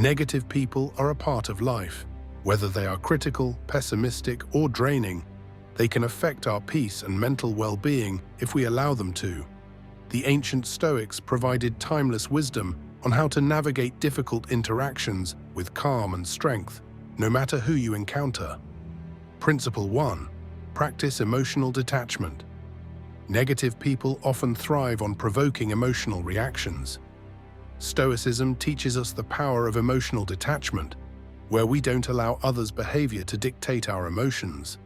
Negative people are a part of life. Whether they are critical, pessimistic, or draining, they can affect our peace and mental well-being if we allow them to. The ancient Stoics provided timeless wisdom on how to navigate difficult interactions with calm and strength, no matter who you encounter. Principle 1. Practice emotional detachment. Negative people often thrive on provoking emotional reactions. Stoicism teaches us the power of emotional detachment, where we don't allow others' behavior to dictate our emotions.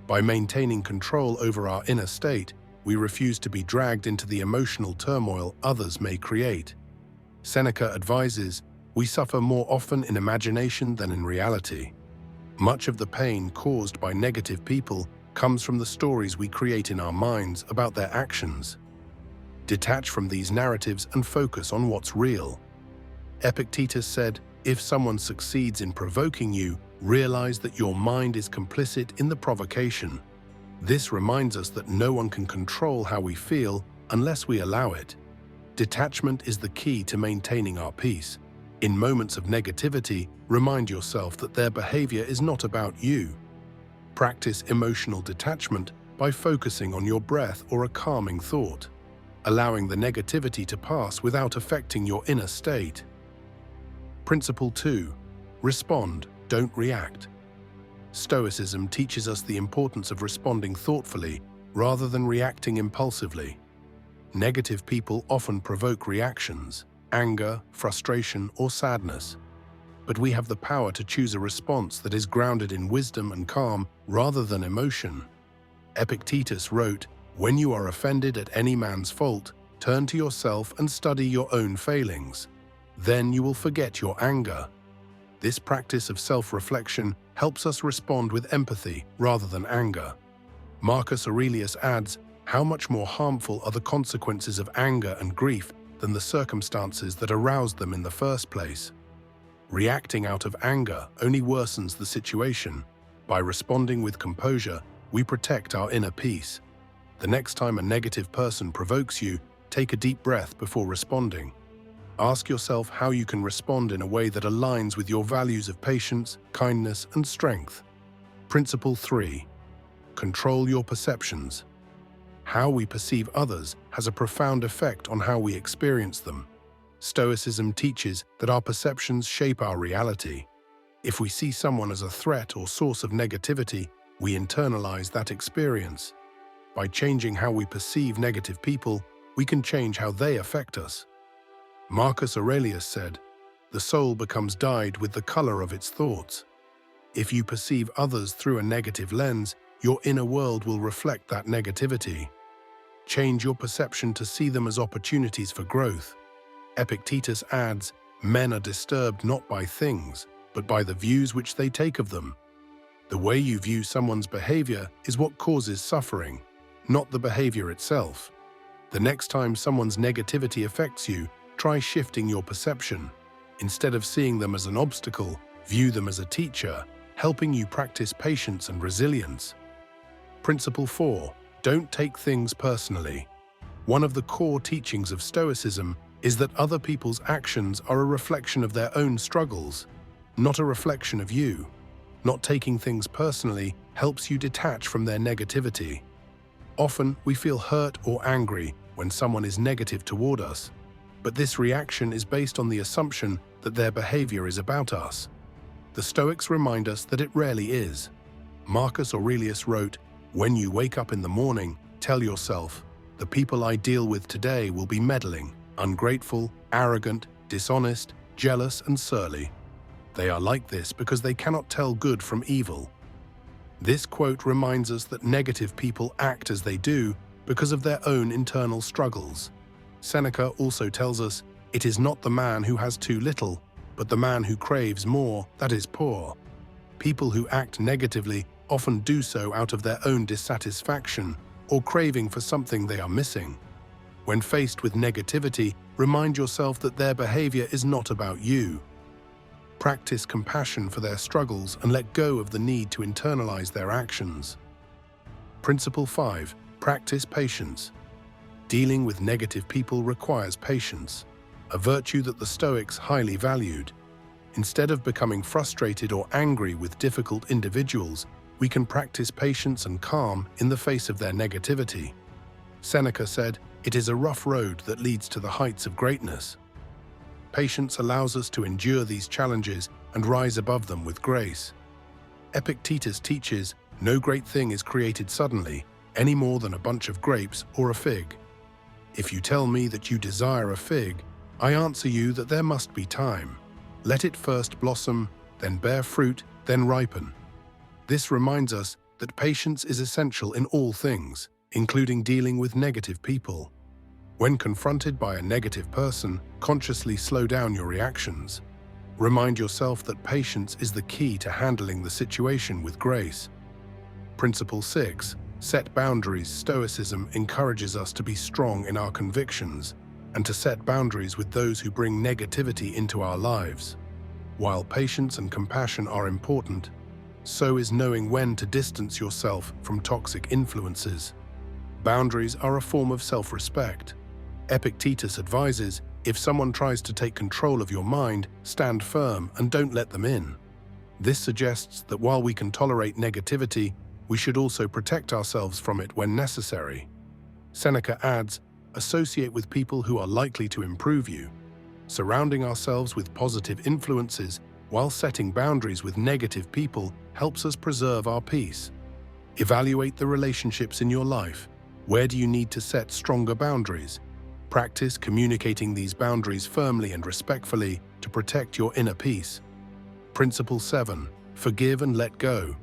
By maintaining control over our inner state, we refuse to be dragged into the emotional turmoil others may create. Seneca advises, we suffer more often in imagination than in reality. Much of the pain caused by negative people comes from the stories we create in our minds about their actions. Detach from these narratives and focus on what's real. Epictetus said, if someone succeeds in provoking you, realize that your mind is complicit in the provocation. This reminds us that no one can control how we feel unless we allow it. Detachment is the key to maintaining our peace. In moments of negativity, remind yourself that their behavior is not about you. Practice emotional detachment by focusing on your breath or a calming thought, allowing the negativity to pass without affecting your inner state. Principle 2. Respond, don't react. Stoicism teaches us the importance of responding thoughtfully rather than reacting impulsively. Negative people often provoke reactions, anger, frustration, or sadness. But we have the power to choose a response that is grounded in wisdom and calm rather than emotion. Epictetus wrote, when you are offended at any man's fault, turn to yourself and study your own failings. Then you will forget your anger. This practice of self-reflection helps us respond with empathy rather than anger. Marcus Aurelius adds, how much more harmful are the consequences of anger and grief than the circumstances that aroused them in the first place? Reacting out of anger only worsens the situation. By responding with composure, we protect our inner peace. The next time a negative person provokes you, take a deep breath before responding. Ask yourself how you can respond in a way that aligns with your values of patience, kindness, and strength. Principle 3. Control your perceptions. How we perceive others has a profound effect on how we experience them. Stoicism teaches that our perceptions shape our reality. If we see someone as a threat or source of negativity, we internalize that experience. By changing how we perceive negative people, we can change how they affect us. Marcus Aurelius said, the soul becomes dyed with the color of its thoughts. If you perceive others through a negative lens, your inner world will reflect that negativity. Change your perception to see them as opportunities for growth. Epictetus adds, men are disturbed not by things, but by the views which they take of them. The way you view someone's behavior is what causes suffering, not the behavior itself. The next time someone's negativity affects you, try shifting your perception. Instead of seeing them as an obstacle, view them as a teacher, helping you practice patience and resilience. Principle 4. Don't take things personally. One of the core teachings of Stoicism is that other people's actions are a reflection of their own struggles, not a reflection of you. Not taking things personally helps you detach from their negativity. Often, we feel hurt or angry when someone is negative toward us, but this reaction is based on the assumption that their behavior is about us. The Stoics remind us that it rarely is. Marcus Aurelius wrote, when you wake up in the morning, tell yourself, the people I deal with today will be meddling, ungrateful, arrogant, dishonest, jealous, and surly. They are like this because they cannot tell good from evil. This quote reminds us that negative people act as they do because of their own internal struggles. Seneca also tells us, it is not the man who has too little, but the man who craves more that is poor. People who act negatively often do so out of their own dissatisfaction or craving for something they are missing. When faced with negativity, remind yourself that their behavior is not about you. Practice compassion for their struggles and let go of the need to internalize their actions. Principle 5. Practice patience. Dealing with negative people requires patience, a virtue that the Stoics highly valued. Instead of becoming frustrated or angry with difficult individuals, we can practice patience and calm in the face of their negativity. Seneca said, "It is a rough road that leads to the heights of greatness." Patience allows us to endure these challenges and rise above them with grace. Epictetus teaches, "No great thing is created suddenly, any more than a bunch of grapes or a fig. If you tell me that you desire a fig, I answer you that there must be time. Let it first blossom, then bear fruit, then ripen." This reminds us that patience is essential in all things, including dealing with negative people. When confronted by a negative person, consciously slow down your reactions. Remind yourself that patience is the key to handling the situation with grace. Principle 6. Set boundaries. Stoicism encourages us to be strong in our convictions and to set boundaries with those who bring negativity into our lives. While patience and compassion are important, so is knowing when to distance yourself from toxic influences. Boundaries are a form of self-respect. Epictetus advises, if someone tries to take control of your mind, stand firm and don't let them in. This suggests that while we can tolerate negativity, we should also protect ourselves from it when necessary. Seneca adds, associate with people who are likely to improve you. Surrounding ourselves with positive influences while setting boundaries with negative people helps us preserve our peace. Evaluate the relationships in your life. Where do you need to set stronger boundaries? Practice communicating these boundaries firmly and respectfully to protect your inner peace. Principle 7. Forgive and let go.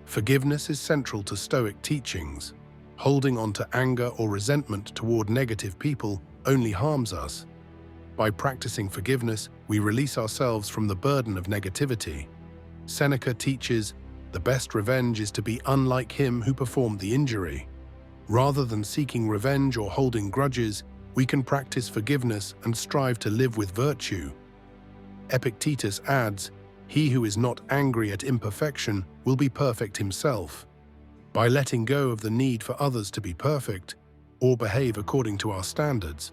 Forgiveness is central to Stoic teachings. Holding on to anger or resentment toward negative people only harms us. By practicing forgiveness, we release ourselves from the burden of negativity. Seneca teaches, the best revenge is to be unlike him who performed the injury. Rather than seeking revenge or holding grudges, we can practice forgiveness and strive to live with virtue. Epictetus adds, he who is not angry at imperfection will be perfect himself. By letting go of the need for others to be perfect or behave according to our standards,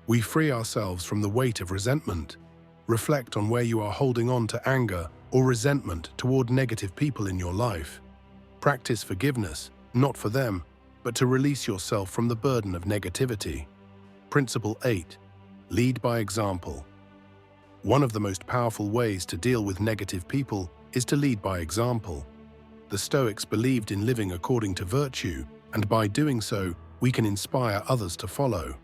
we free ourselves from the weight of resentment. Reflect on where you are holding on to anger or resentment toward negative people in your life. Practice forgiveness, not for them, but to release yourself from the burden of negativity. Principle 8. Lead by example. One of the most powerful ways to deal with negative people is to lead by example. The Stoics believed in living according to virtue, and by doing so, we can inspire others to follow.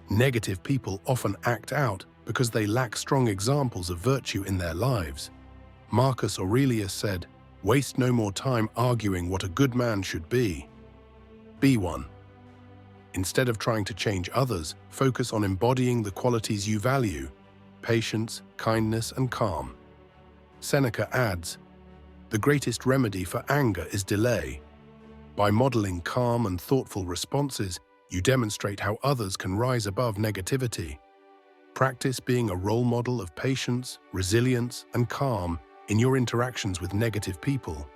Negative people often act out because they lack strong examples of virtue in their lives. Marcus Aurelius said, "Waste no more time arguing what a good man should be. Be one." Instead of trying to change others, focus on embodying the qualities you value: patience, kindness, and calm. Seneca adds, the greatest remedy for anger is delay. By modeling calm and thoughtful responses, you demonstrate how others can rise above negativity. Practice being a role model of patience, resilience, and calm in your interactions with negative people.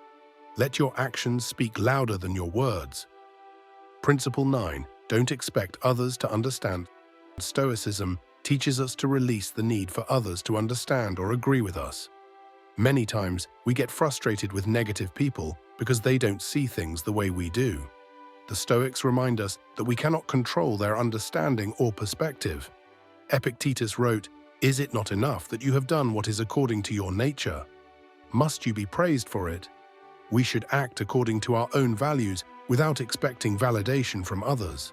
Let your actions speak louder than your words. Principle 9. Don't expect others to understand. Stoicism teaches us to release the need for others to understand or agree with us. Many times, we get frustrated with negative people because they don't see things the way we do. The Stoics remind us that we cannot control their understanding or perspective. Epictetus wrote, "Is it not enough that you have done what is according to your nature? Must you be praised for it?" We should act according to our own values without expecting validation from others.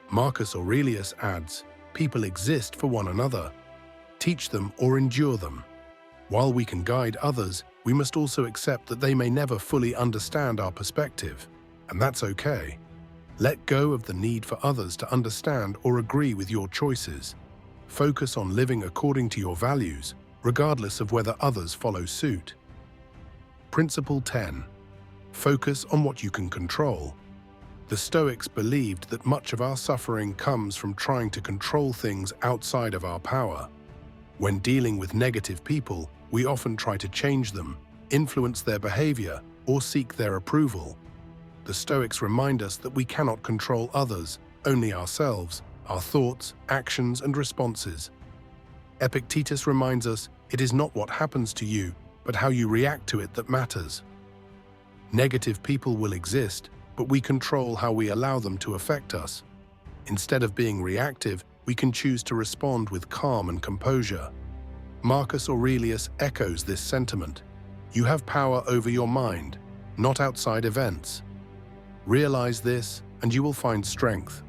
Marcus Aurelius adds, people exist for one another. Teach them or endure them. While we can guide others, we must also accept that they may never fully understand our perspective, and that's okay. Let go of the need for others to understand or agree with your choices. Focus on living according to your values, regardless of whether others follow suit. Principle 10. Focus on what you can control. The Stoics believed that much of our suffering comes from trying to control things outside of our power. When dealing with negative people, we often try to change them, influence their behavior, or seek their approval. The Stoics remind us that we cannot control others, only ourselves, our thoughts, actions, and responses. Epictetus reminds us it is not what happens to you, but how you react to it that matters. Negative people will exist, but we control how we allow them to affect us. Instead of being reactive, we can choose to respond with calm and composure. Marcus Aurelius echoes this sentiment. You have power over your mind, not outside events. Realize this, and you will find strength.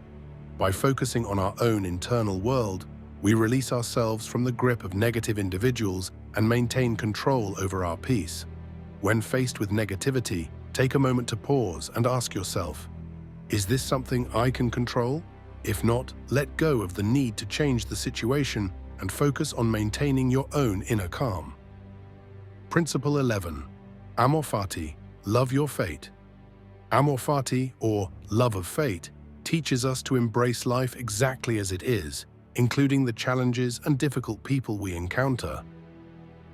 By focusing on our own internal world, we release ourselves from the grip of negative individuals and maintain control over our peace. When faced with negativity, take a moment to pause and ask yourself, is this something I can control? If not, let go of the need to change the situation and focus on maintaining your own inner calm. Principle 11. Amor fati, love your fate. Amor fati, or love of fate, teaches us to embrace life exactly as it is, including the challenges and difficult people we encounter.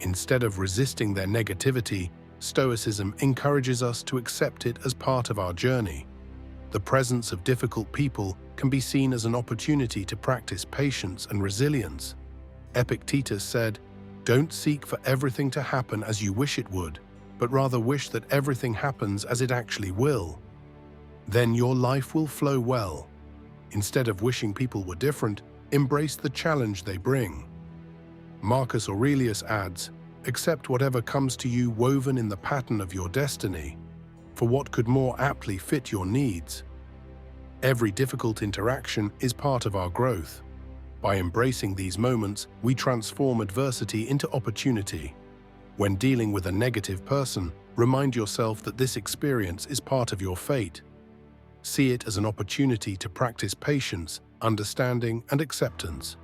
Instead of resisting their negativity, Stoicism encourages us to accept it as part of our journey. The presence of difficult people can be seen as an opportunity to practice patience and resilience. Epictetus said, "Don't seek for everything to happen as you wish it would, but rather wish that everything happens as it actually will. Then your life will flow well." Instead of wishing people were different, embrace the challenge they bring. Marcus Aurelius adds, "Accept whatever comes to you woven in the pattern of your destiny, for what could more aptly fit your needs?" Every difficult interaction is part of our growth. By embracing these moments, we transform adversity into opportunity. When dealing with a negative person, remind yourself that this experience is part of your fate. See it as an opportunity to practice patience, understanding, and acceptance.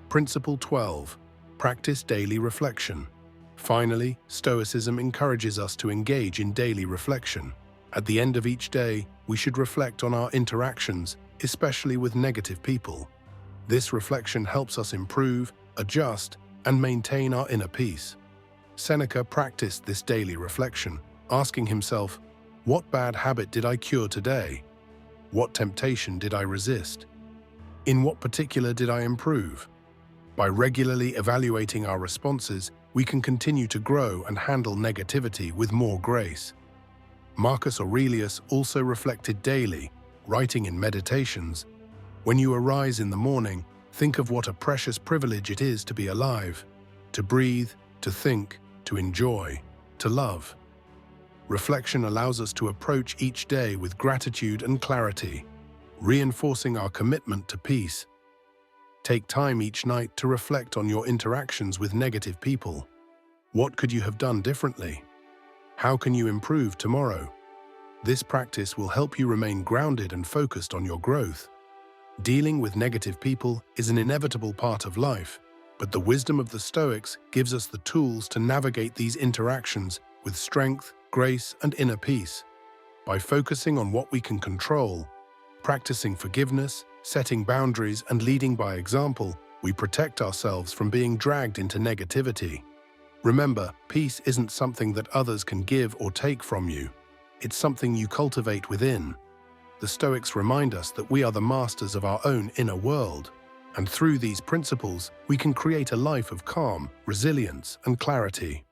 Principle 12. Practice daily reflection. Finally, Stoicism encourages us to engage in daily reflection. At the end of each day, we should reflect on our interactions, especially with negative people. This reflection helps us improve, adjust, and maintain our inner peace. Seneca practiced this daily reflection, asking himself, "What bad habit did I cure today? What temptation did I resist? In what particular did I improve?" By regularly evaluating our responses, we can continue to grow and handle negativity with more grace. Marcus Aurelius also reflected daily, writing in Meditations, "When you arise in the morning, think of what a precious privilege it is to be alive, to breathe, to think, to enjoy, to love." Reflection allows us to approach each day with gratitude and clarity, reinforcing our commitment to peace. Take time each night to reflect on your interactions with negative people. What could you have done differently? How can you improve tomorrow? This practice will help you remain grounded and focused on your growth. Dealing with negative people is an inevitable part of life, but the wisdom of the Stoics gives us the tools to navigate these interactions with strength, grace, and inner peace. By focusing on what we can control, practicing forgiveness, setting boundaries, and leading by example, we protect ourselves from being dragged into negativity. Remember, peace isn't something that others can give or take from you. It's something you cultivate within. The Stoics remind us that we are the masters of our own inner world, and through these principles, we can create a life of calm, resilience, and clarity.